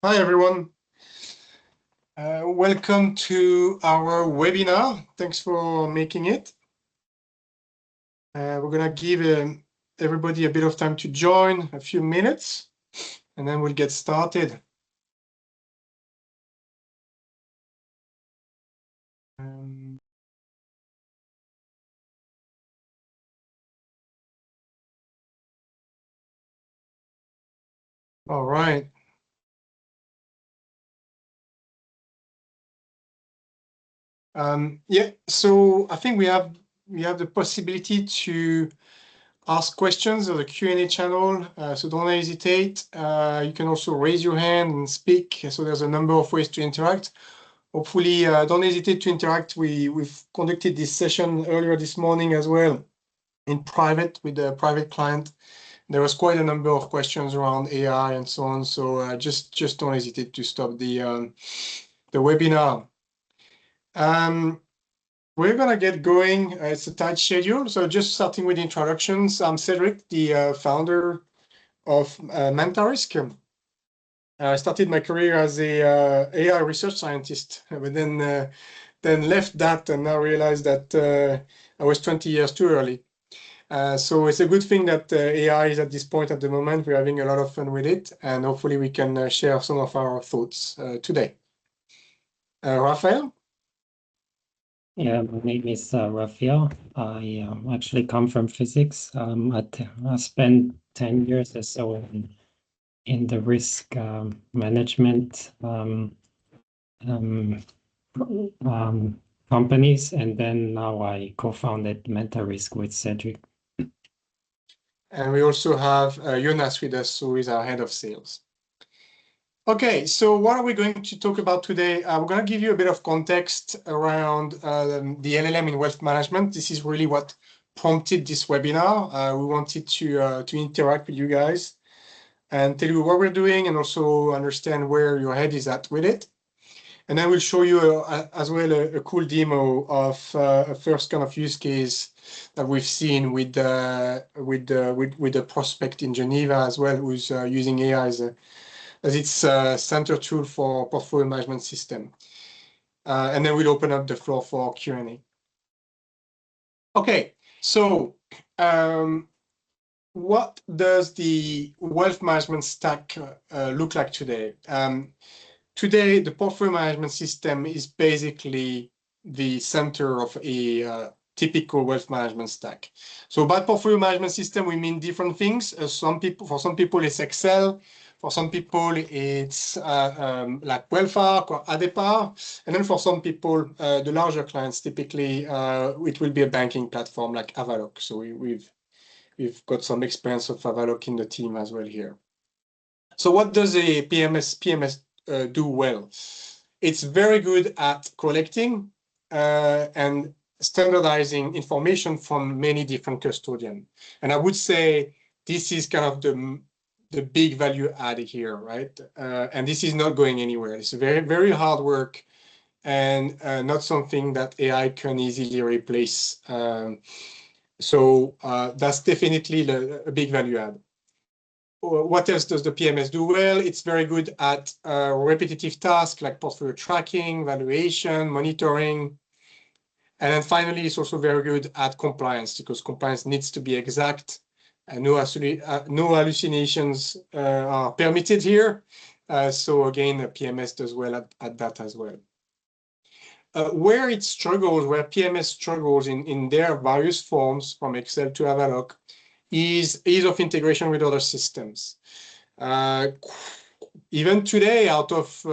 Hi, everyone. Welcome to our webinar. Thanks for making it. We're going to give everybody a bit of time to join, a few minutes, and then we'll get started. All right. Yeah, so I think we have the possibility to ask questions on the Q&A channel, so don't hesitate. You can also raise your hand and speak, so there's a number of ways to interact. Hopefully, don't hesitate to interact. We've conducted this session earlier this morning as well in private with a private client. There was quite a number of questions around AI and so on, so just don't hesitate to stop the webinar. We're going to get going. It's a tight schedule. So just starting with introductions, I'm Cedric, the founder of MantaRisk. I started my career as a AI research scientist, but then left that and now realized that I was 20 years too early. So it's a good thing that AI is at this point at the moment. We're having a lot of fun with it, and hopefully we can share some of our thoughts today. Raphael? Yeah, my name is Raphael. I actually come from physics. I spent 10 years or so in the risk management companies, and then now I co-founded MantaRisk with Cedric. And we also have Jonas with us, who is our head of sales. Okay, so what are we going to talk about today? We're going to give you a bit of context around the LLM in wealth management. This is really what prompted this webinar. We wanted to interact with you guys and tell you what we're doing and also understand where your head is at with it. And then we'll show you as well a cool demo of a first kind of use case that we've seen with the prospect in Geneva as well, who's using AI as its center tool for portfolio management system. And then we'll open up the floor for Q&A. Okay, so what does the wealth management stack look like today? Today, the portfolio management system is basically the center of a typical wealth management stack. So by portfolio management system, we mean different things. For some people, it's Excel. For some people, it's like Wellfark or Adepar. And then for some people, the larger clients, typically, it will be a banking platform like Avaloq. So we've got some experience of Avaloq in the team as well here. So what does a PMS do well? It's very good at collecting and standardizing information from many different custodians. And I would say this is kind of the big value add here, right? And this is not going anywhere. It's very, very hard work and not something that AI can easily replace. So that's definitely a big value add. What else does the PMS do well? It's very good at repetitive tasks like portfolio tracking, valuation, monitoring. And then finally, it's also very good at compliance because compliance needs to be exact. And no hallucinations are permitted here. So again, the PMS does well at that as well. Where it struggles, where PMS struggles in their various forms from Excel to Avaloq, is ease of integration with other systems. Even today, out of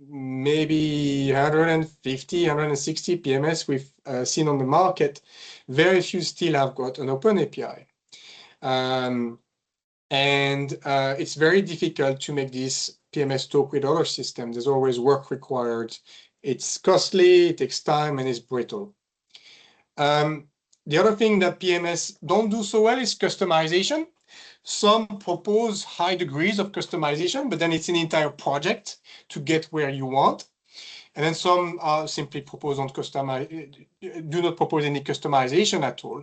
maybe 150, 160 PMS we've seen on the market, very few still have got an open API. And it's very difficult to make this PMS talk with other systems. There's always work required. It's costly, it takes time, and it's brittle. The other thing that PMS don't do so well is customization. Some propose high degrees of customization, but then it's an entire project to get where you want. And then some are simply propose on do not propose any customization at all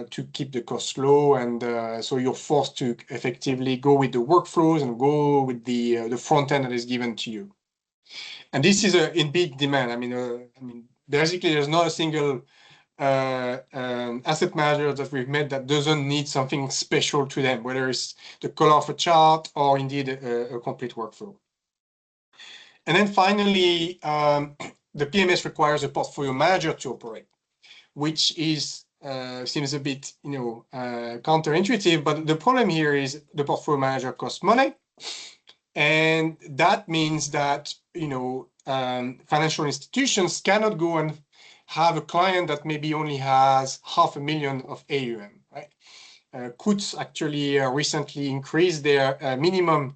to keep the costs low. And so you're forced to effectively go with the workflows and go with the front end that is given to you. And this is in big demand. I mean, basically, there's not a single asset manager that we've met that doesn't need something special to them, whether it's the color of a chart or indeed a complete workflow. And then finally, the PMS requires a portfolio manager to operate, which is seems a bit, counterintuitive. But the problem here is the portfolio manager costs money, and that means that financial institutions cannot go and have a client that maybe only has $500,000 of AUM. Right? Coutts actually recently increased their minimum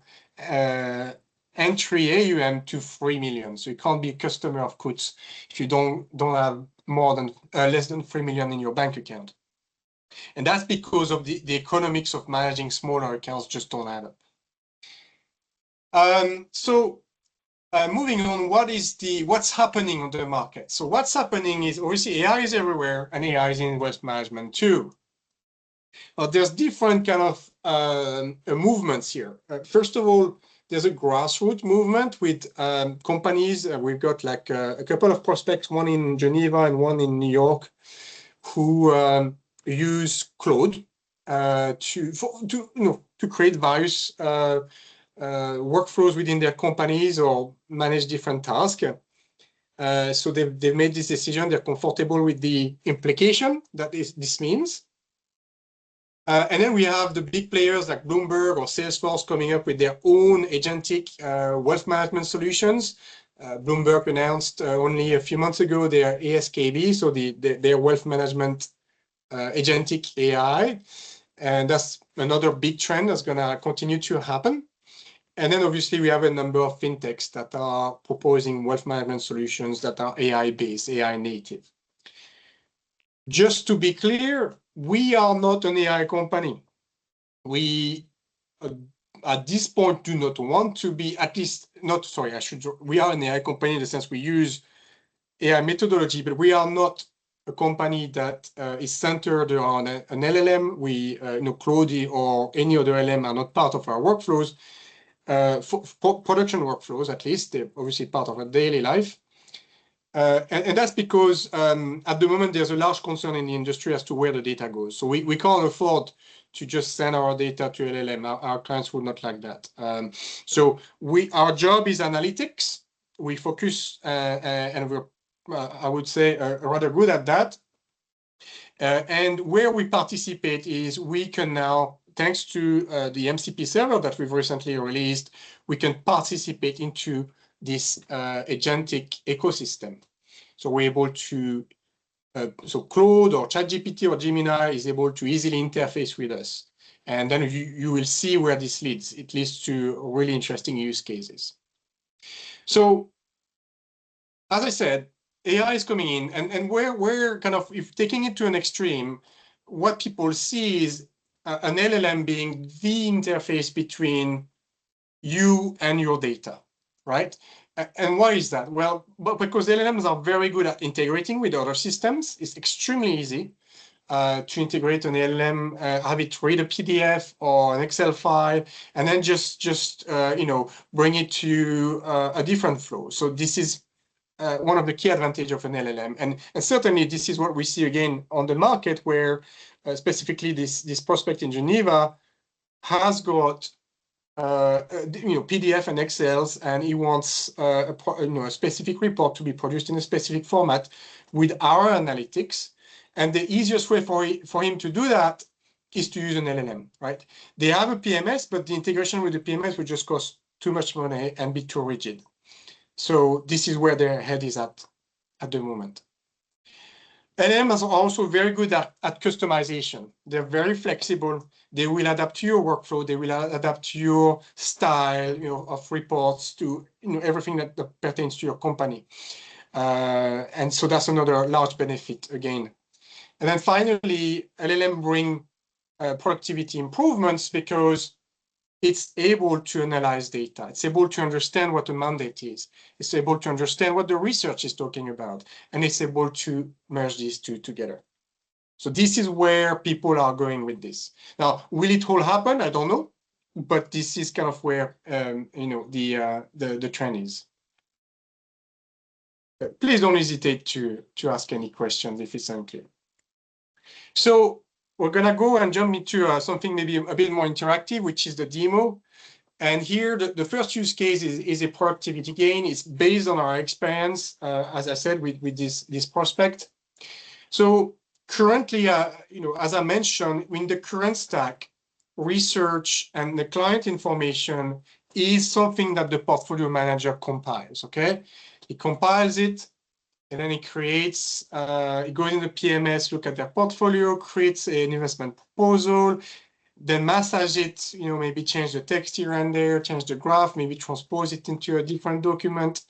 entry AUM to 3 million. So you can't be a customer of Coutts if you don't have more than less than 3 million in your bank account. And that's because of the economics of managing smaller accounts just don't add up. Moving on, what's happening on the market? So what's happening is obviously AI is everywhere, and AI is in wealth management too. There's different kind of movements here. First of all, there's a grassroots movement with companies. We've got like a couple of prospects, one in Geneva and one in New York, who use Claude to create various workflows within their companies or manage different tasks. So they've made this decision. They're comfortable with the implication that this means. And then we have the big players like Bloomberg or Salesforce coming up with their own agentic wealth management solutions. Bloomberg announced only a few months ago their ASKB, so their wealth management agentic AI. And that's another big trend that's going to continue to happen. And then obviously we have a number of fintechs that are proposing wealth management solutions that are AI-based, AI native. Just to be clear, we are not an AI company. We, at this point, do not want to be, we are an AI company in the sense we use AI methodology, but we are not a company that is centered around an LLM. We, Claude or any other LLM are not part of our workflows. For production workflows, at least, they're obviously part of our daily life. And that's because at the moment, there's a large concern in the industry as to where the data goes. So we can't afford to just send our data to LLM. Our clients would not like that. So our job is analytics. We focus, and we're, I would say, rather good at that. And where we participate is we can now, thanks to the MCP server that we've recently released, we can participate into this agentic ecosystem. So we're able to, so Claude or ChatGPT or Gemini is able to easily interface with us. And then you will see where this leads. It leads to really interesting use cases. So as I said, AI is coming in, and we're kind of, if taking it to an extreme, what people see is an LLM being the interface between you and your data, right? And why is that? Well, because LLMs are very good at integrating with other systems. It's extremely easy to integrate an LLM, have it read a PDF or an Excel file, and then just bring it to a different flow. So this is one of the key advantages of an LLM. And certainly this is what we see again on the market, where specifically this prospect in Geneva has got PDF and Excels, and he wants a specific report to be produced in a specific format with our analytics. And the easiest way for him to do that is to use an LLM, right? They have a PMS, but the integration with the PMS would just cost too much money and be too rigid. So this is where their head is at the moment. LLMs are also very good at customization. They're very flexible. They will adapt to your workflow. They will adapt to your style, of reports, to everything that pertains to your company. And so that's another large benefit again. And then finally, LLM bring productivity improvements because it's able to analyze data. It's able to understand what a mandate is. It's able to understand what the research is talking about, and it's able to merge these two together. So this is where people are going with this. Now, will it all happen? I don't know, but this is kind of where the trend is. Please don't hesitate to ask any questions if it's unclear. So we're gonna go and jump into something maybe a bit more interactive, which is the demo. And here, the first use case is a productivity gain. It's based on our experience, as I said, with this prospect. So currently, as I mentioned, in the current stack, research and the client information is something that the portfolio manager compiles, okay? He compiles it, and then it creates, it goes in the PMS, look at their portfolio, creates an investment proposal, then massage it, maybe change the text here and there, change the graph, maybe transpose it into a different document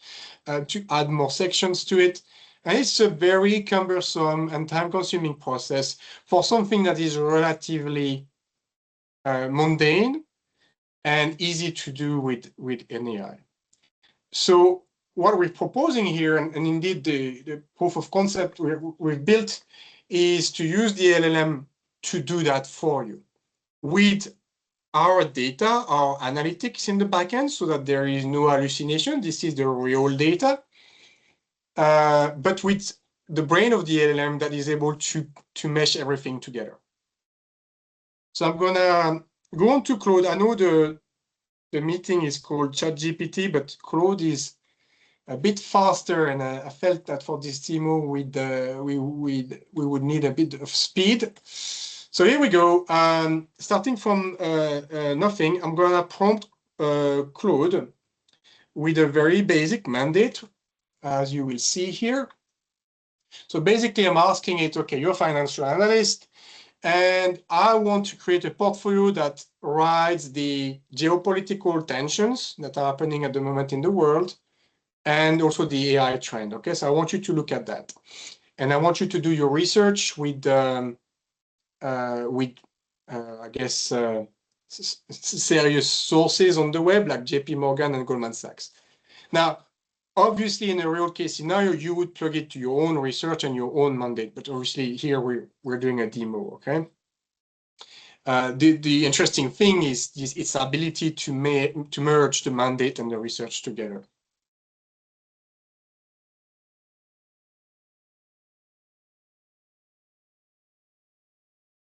to add more sections to it. And it's a very cumbersome and time-consuming process for something that is relatively mundane and easy to do with an AI. So what we're proposing here, and indeed the proof of concept we've built, is to use the LLM to do that for you with our data, our analytics in the backend, so that there is no hallucination. This is the real data, but with the brain of the LLM that is able to mesh everything together. So I'm gonna go on to Claude. I know the meeting is called ChatGPT, but Claude is a bit faster, and I felt that for this demo we would need a bit of speed. So here we go. Starting from nothing, I'm gonna prompt Claude with a very basic mandate, as you will see here. So basically, I'm asking it, okay, you're a financial analyst, and I want to create a portfolio that rides the geopolitical tensions that are happening at the moment in the world, and also the AI trend. Okay, so I want you to look at that, and I want you to do your research with I guess serious sources on the web like JP Morgan and Goldman Sachs. Now, obviously, in a real case scenario, you would plug it to your own research and your own mandate, but obviously here we're doing a demo. Okay. The interesting thing is its ability to merge the mandate and the research together.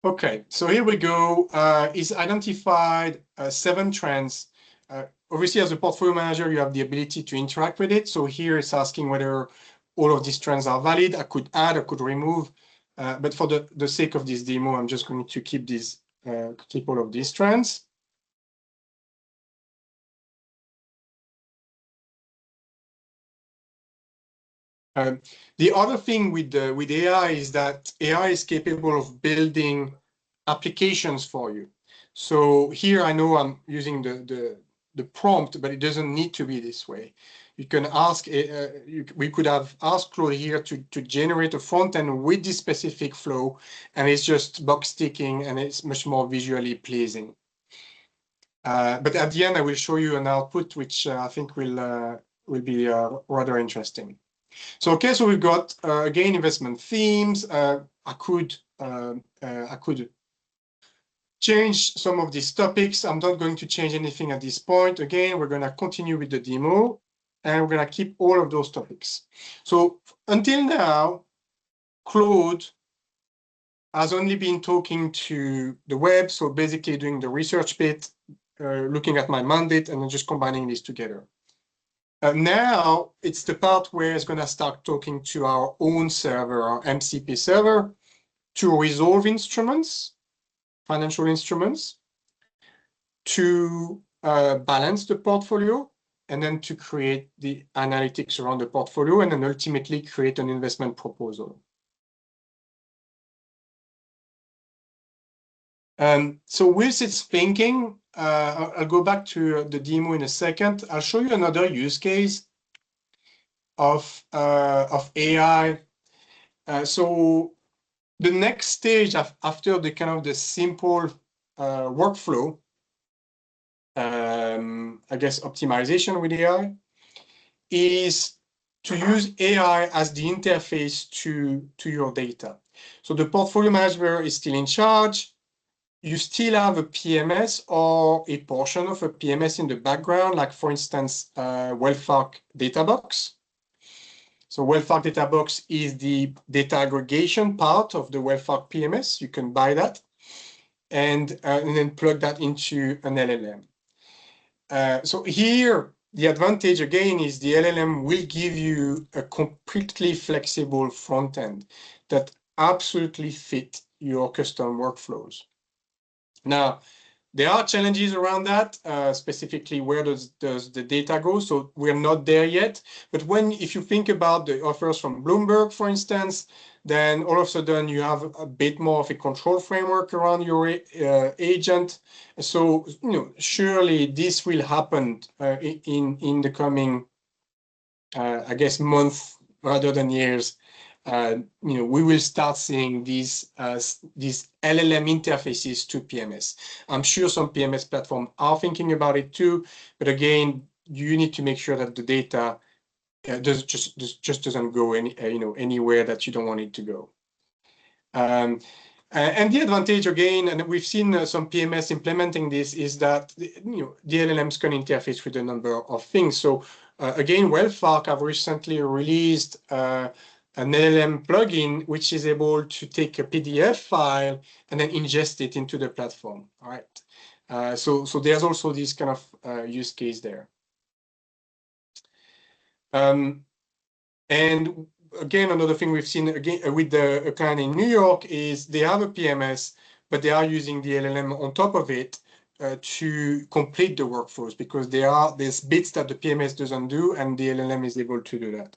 Okay, so here we go. It's identified 7 trends. Obviously, as a portfolio manager, you have the ability to interact with it. So here it's asking whether all of these trends are valid. I could add, I could remove, but for the sake of this demo, I'm just going to keep all of these trends. The other thing with AI is that AI is capable of building applications for you. So here I know I'm using the prompt, but it doesn't need to be this way. You can ask, we could have asked Claude here to generate a front end with this specific flow, and it's just box ticking, and it's much more visually pleasing. But at the end, I will show you an output, which I think will be rather interesting. So okay, so we've got again investment themes. I could change some of these topics. I'm not going to change anything at this point. Again, we're going to continue with the demo, and we're going to keep all of those topics. So until now, Claude has only been talking to the web, so basically doing the research bit, looking at my mandate, and then just combining these together. Now it's the part where it's going to start talking to our own server, our MCP server, to resolve instruments, financial instruments, to balance the portfolio, and then to create the analytics around the portfolio, and then ultimately create an investment proposal. So whilst it's thinking, I'll go back to the demo in a second. I'll show you another use case of AI. So the next stage after the kind of the simple workflow I guess, optimization with AI, is to use AI as the interface to your data. So the portfolio manager is still in charge. You still have a PMS or a portion of a PMS in the background, like for instance, Wellfark Databox. So Wellfark Databox is the data aggregation part of the Wellfark PMS. You can buy that and then plug that into an LLM. So here, the advantage again is the LLM will give you a completely flexible front end that absolutely fit your custom workflows. Now, there are challenges around that, specifically where does the data go? So we're not there yet. But if you think about the offers from Bloomberg, for instance, then all of a sudden you have a bit more of a control framework around your agent. So surely this will happen in the coming, I guess, months rather than years. We will start seeing these LLM interfaces to PMS. I'm sure some PMS platforms are thinking about it too, but again, you need to make sure that the data just doesn't go anywhere that you don't want it to go. And the advantage again, and we've seen some PMS implementing this, is that the LLMs can interface with a number of things. So again, Wellfark have recently released an LLM plugin, which is able to take a PDF file and then ingest it into the platform. All right. So there's also this kind of use case there. And again, another thing we've seen again with a client in New York is they have a PMS, but they are using the LLM on top of it to complete the workflows, because there's bits that the PMS doesn't do, and the LLM is able to do that.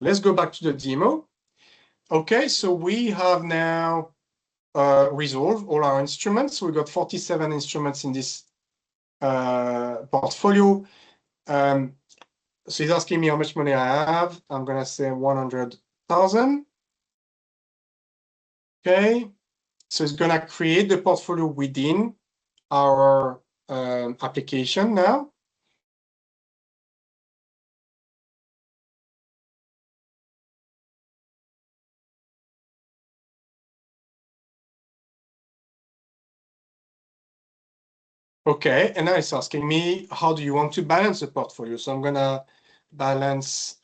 Let's go back to the demo. Okay, so we have now resolved all our instruments. So we got 47 instruments in this portfolio. So he's asking me how much money I have. I'm going to say 100,000. Okay, so it's going to create the portfolio within our application now. Okay, and now it's asking me, how do you want to balance the portfolio? So I'm going to balance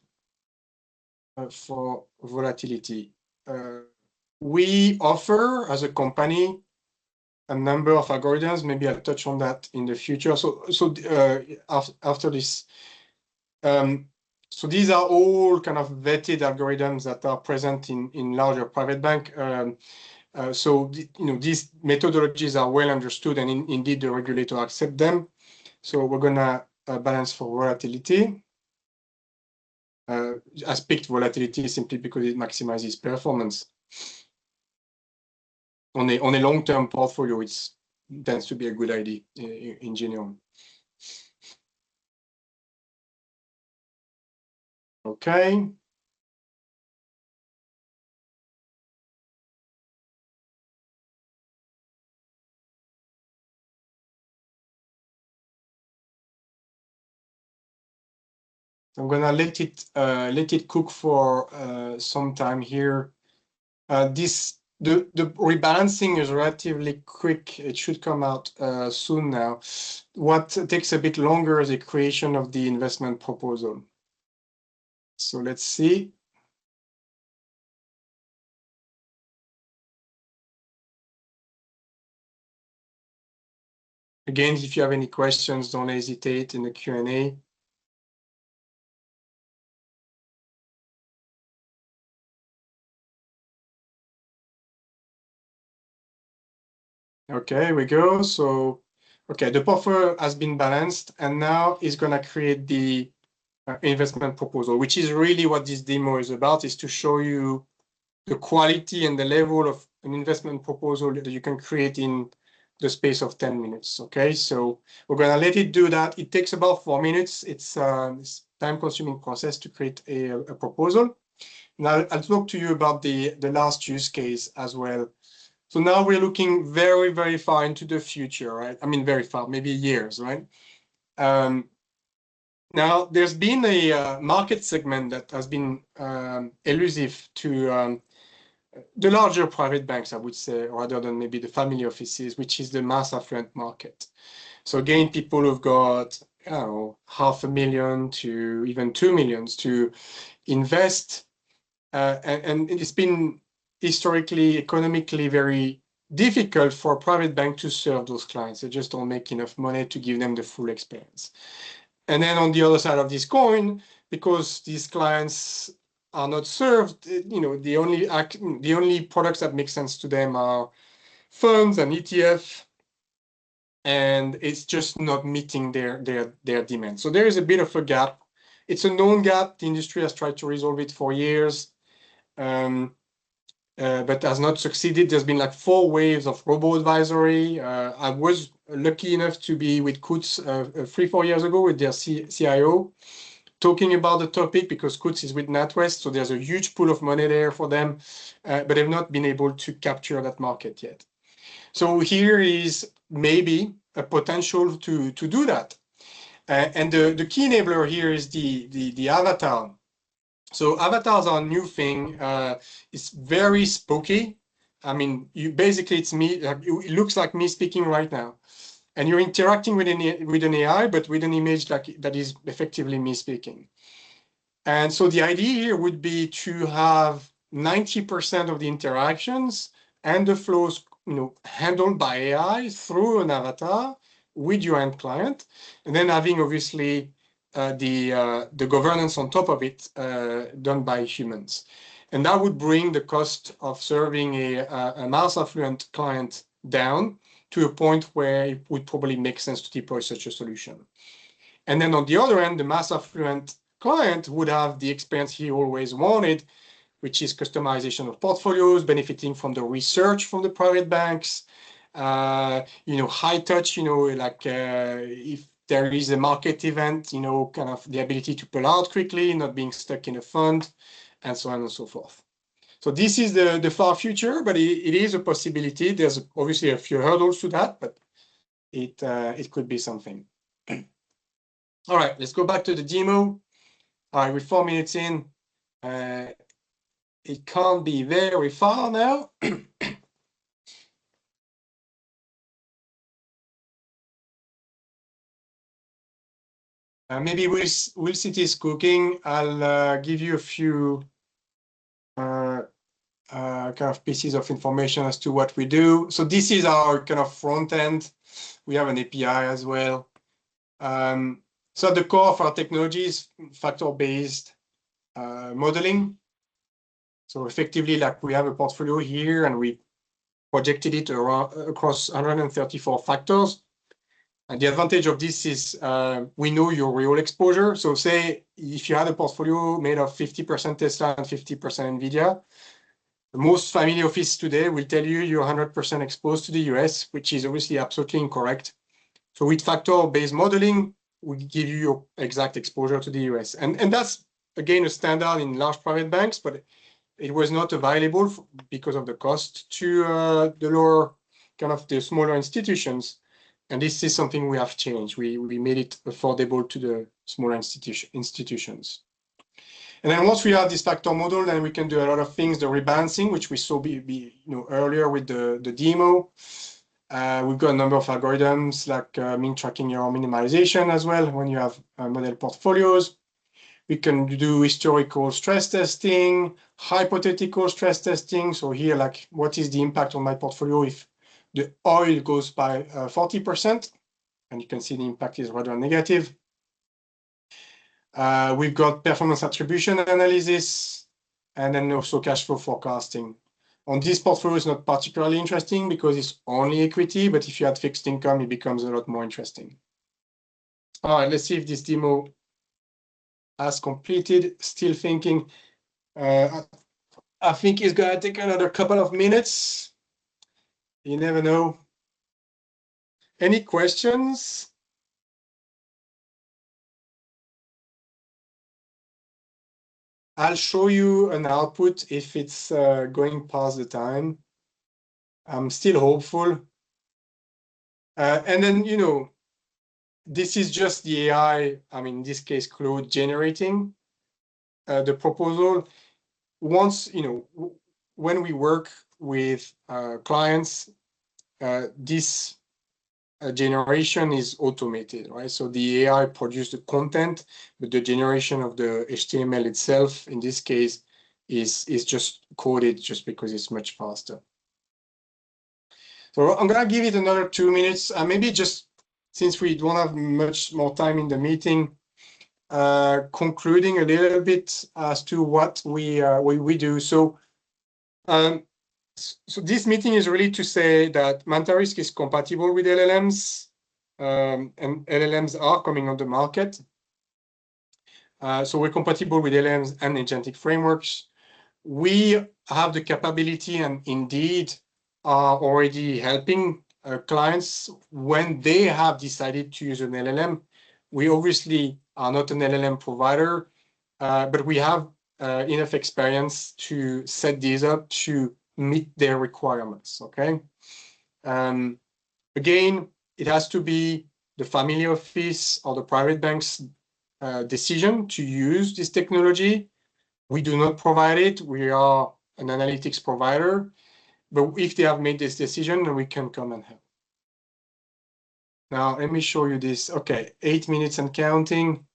for volatility. We offer, as a company, a number of algorithms. Maybe I'll touch on that in the future. So after this, so these are all kind of vetted algorithms that are present in larger private bank. So these methodologies are well understood, and indeed the regulator accept them. So we're gonna balance for volatility. I picked volatility simply because it maximizes performance. On a long-term portfolio, it tends to be a good idea in general. Okay. I'm gonna let it cook for some time here. The rebalancing is relatively quick. It should come out soon now. What takes a bit longer is the creation of the investment proposal. So let's see. Again, if you have any questions, don't hesitate in the Q&A. Okay, here we go. So, okay, the portfolio has been balanced, and now it's going to create the investment proposal, which is really what this demo is about, is to show you the quality and the level of an investment proposal that you can create in the space of 10 minutes. Okay, so we're going to let it do that. It takes about 4 minutes. It's a time-consuming process to create a proposal. Now I'll talk to you about the last use case as well. So now we're looking very, very far into the future, right? I mean, very far, maybe years, right? Now, there's been a market segment that has been elusive to the larger private banks, I would say, rather than maybe the family offices, which is the mass affluent market. So again, people who've got, I don't know, $500,000 to even $2 million to invest. And it's been historically, economically very difficult for a private bank to serve those clients. They just don't make enough money to give them the full experience. And then on the other side of this coin, because these clients are not served, the only products that make sense to them are funds and ETF, and it's just not meeting their demand. So there is a bit of a gap. It's a known gap. The industry has tried to resolve it for years, but has not succeeded. There's been like 4 waves of robo-advisory. I was lucky enough to be with Coutts 3-4 years ago with their CIO, talking about the topic, because Coutts is with NatWest, so there's a huge pool of money there for them, but they've not been able to capture that market yet. So here is maybe a potential to do that. And the key enabler here is the avatar. So avatars are a new thing. It's very spooky. I mean, it's me. It looks like me speaking right now, and you're interacting with an AI, but with an image that is effectively me speaking. And so the idea here would be to have 90% of the interactions and the flows, handled by AI through an avatar with your end client, and then having obviously the governance on top of it done by humans. And that would bring the cost of serving a mass affluent client down to a point where it would probably make sense to deploy such a solution. And then on the other end, the mass affluent client would have the experience he always wanted, which is customization of portfolios, benefiting from the research from the private banks, high touch, if there is a market event, kind of the ability to pull out quickly, not being stuck in a fund, and so on and so forth. So this is the far future, but it is a possibility. There's obviously a few hurdles to that, but it could be something. All right, let's go back to the demo. All right, we're 4 minutes in. It can't be very far now. Maybe we'll see this cooking. I'll give you a few kind of pieces of information as to what we do. So this is our kind of front end. We have an API as well. So at the core of our technology is factor-based modeling. So effectively, like we have a portfolio here, and we projected it across 134 factors. And the advantage of this is we know your real exposure. So say if you had a portfolio made of 50% Tesla and 50% NVIDIA, most family offices today will tell you you're 100% exposed to the US, which is obviously absolutely incorrect. So with factor-based modeling, we give you your exact exposure to the US. And that's, again, a standard in large private banks, but it was not available because of the cost to the lower, kind of the smaller institutions. And this is something we have changed. We made it affordable to the smaller institutions. And then once we have this factor model, then we can do a lot of things. The rebalancing, which we saw earlier with the demo. We've got a number of algorithms like mean tracking error minimization as well when you have model portfolios. We can do historical stress testing, hypothetical stress testing. So here, like, what is the impact on my portfolio if the oil goes by 40%? And you can see the impact is rather negative. We've got performance attribution analysis, and then also cash flow forecasting. On this portfolio, it's not particularly interesting because it's only equity, but if you add fixed income, it becomes a lot more interesting. All right, let's see if this demo has completed. Still thinking. I think it's going to take another couple of minutes. You never know. Any questions? I'll show you an output if it's going past the time. I'm still hopeful. And then, this is just the AI, in this case, Claude generating the proposal. Once, when we work with clients, this generation is automated, right? So the AI produces the content, but the generation of the HTML itself, in this case, is just coded just because it's much faster. So I'm gonna give it another 2 minutes, maybe just since we don't have much more time in the meeting, concluding a little bit as to what we do. So this meeting is really to say that MantaRisk is compatible with LLMs, and LLMs are coming on the market. So we're compatible with LLMs and agentic frameworks. We have the capability and indeed are already helping clients when they have decided to use an LLM. We obviously are not an LLM provider, but we have enough experience to set these up to meet their requirements, okay? Again, it has to be the family office or the private bank's decision to use this technology. We do not provide it. We are an analytics provider, but if they have made this decision, then we can come and help. Now, let me show you this. Okay, 8 minutes and counting.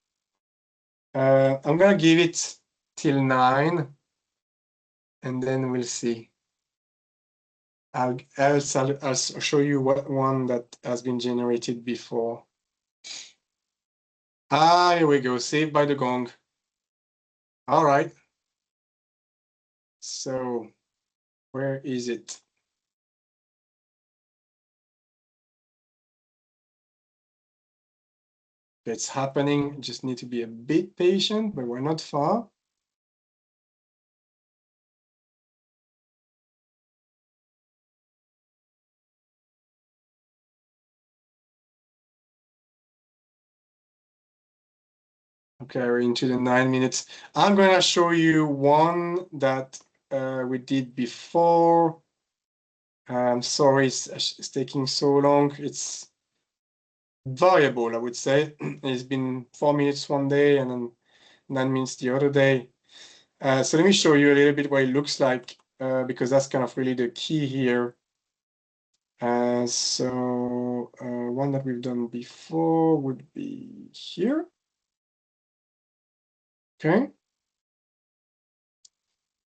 I'm gonna give it till 9, and then we'll see. I'll show you what one that has been generated before. Here we go, saved by the gong. All right. So where is it? It's happening. Just need to be a bit patient, but we're not far. Okay, we're into the 9 minutes. I'm going to show you one that we did before. I'm sorry it's taking so long. It's variable, I would say. It's been 4 minutes one day and then 9 minutes the other day. So let me show you a little bit what it looks like, because that's kind of really the key here. So one that we've done before would be here. Okay.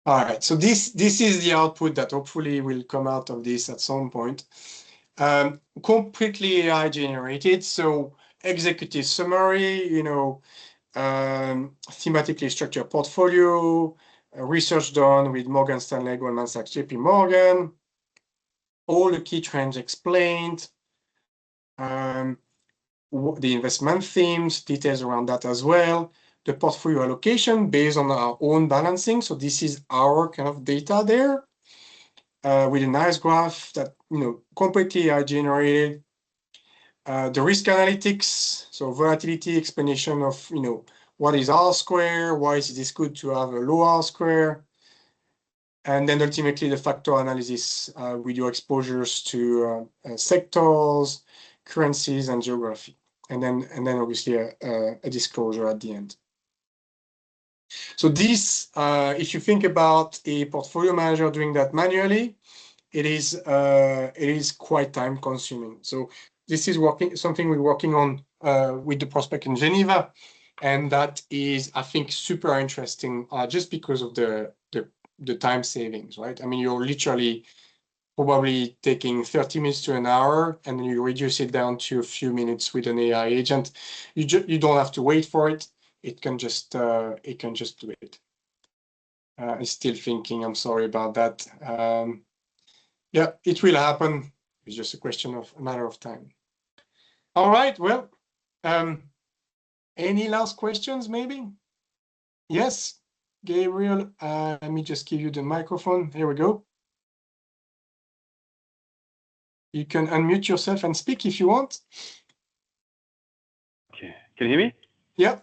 All right, so this is the output that hopefully will come out of this at some point. Completely AI generated, so executive summary, thematically structured portfolio, research done with Morgan Stanley, Goldman Sachs, JP Morgan, all the key trends explained, the investment themes, details around that as well, the portfolio allocation based on our own balancing. So this is our kind of data there, with a nice graph that, completely AI generated. The risk analytics, so volatility explanation of, what is R square, why is this good to have a low R square, and then ultimately the factor analysis with your exposures to sectors, currencies, and geography, and then obviously a disclosure at the end. So this, if you think about a portfolio manager doing that manually, it is quite time consuming. So this is something we're working on with the prospect in Geneva, and that is, I think, super interesting just because of the time savings, right? I mean, you're literally probably taking 30 minutes to an hour, and then you reduce it down to a few minutes with an AI agent. You don't have to wait for it. It can just do it. I'm still thinking. I'm sorry about that. Yeah, it will happen. It's just a matter of time. All right. Well, any last questions, maybe? Yes, Gabriel. Let me just give you the microphone. Here we go. You can unmute yourself and speak if you want. Okay. Can you hear me? Yeah.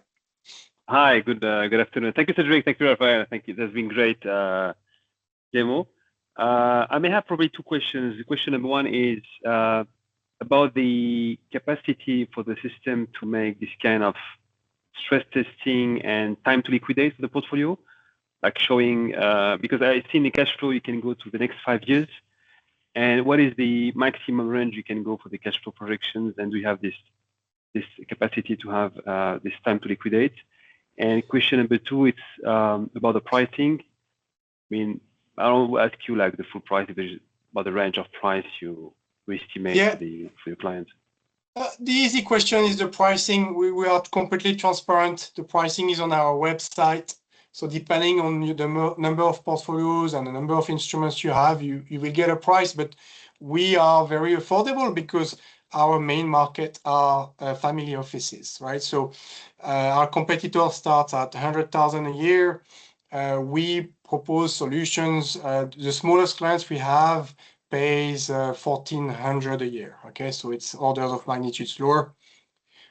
Hi. Good afternoon. Thank you, Cedric. Thank you, Raphael. Thank you. That's been great demo. I may have probably two questions. The question number one is about the capacity for the system to make this kind of stress testing and time to liquidate the portfolio, like showing, because I see in the cash flow you can go to the next 5 years. And what is the maximum range you can go for the cash flow projections? And do you have this capacity to have this time to liquidate? And question number two, it's about the pricing. I mean, I don't ask you like the full price, if there's about the range of price you estimate for your clients. The easy question is the pricing. We are completely transparent. The pricing is on our website. So depending on the number of portfolios and the number of instruments you have, you will get a price. But we are very affordable because our main market are family offices, right? So our competitor starts at 100,000 a year. We propose solutions. The smallest clients we have pays 1,400 a year. Okay, so it's orders of magnitude lower.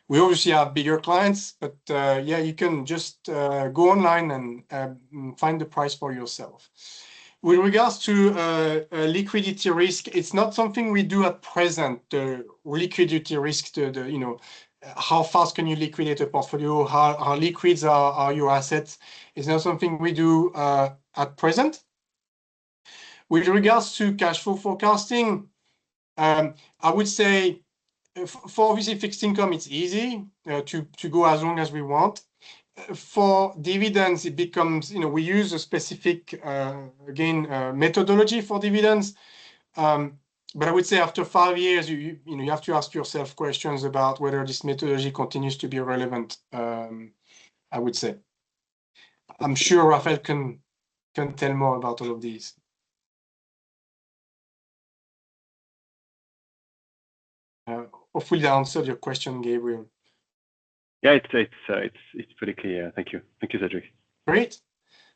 We obviously have bigger clients, but yeah, you can just go online and find the price for yourself. With regards to liquidity risk, it's not something we do at present. The liquidity risk, you know, how fast can you liquidate a portfolio? How liquids are your assets? Is not something we do at present. With regards to cash flow forecasting, I would say for obviously fixed income, it's easy to go as long as we want. For dividends, it becomes, you know, we use a specific, methodology for dividends. But I would say after 5 years, you have to ask yourself questions about whether this methodology continues to be relevant, I would say. I'm sure Raphael can tell more about all of these. Hopefully that answered your question, Gabriel. Yeah, it's pretty clear. Thank you, Cedric. Great.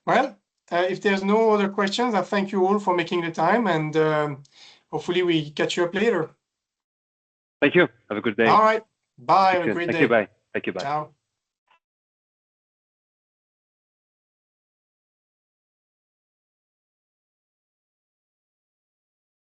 Well, if there's no other questions, I thank you all for making the time, and hopefully we catch you up later. Thank you. Have a good day. All right. Bye. Have a great day. Thank you. Bye. Thank you. Bye. Ciao.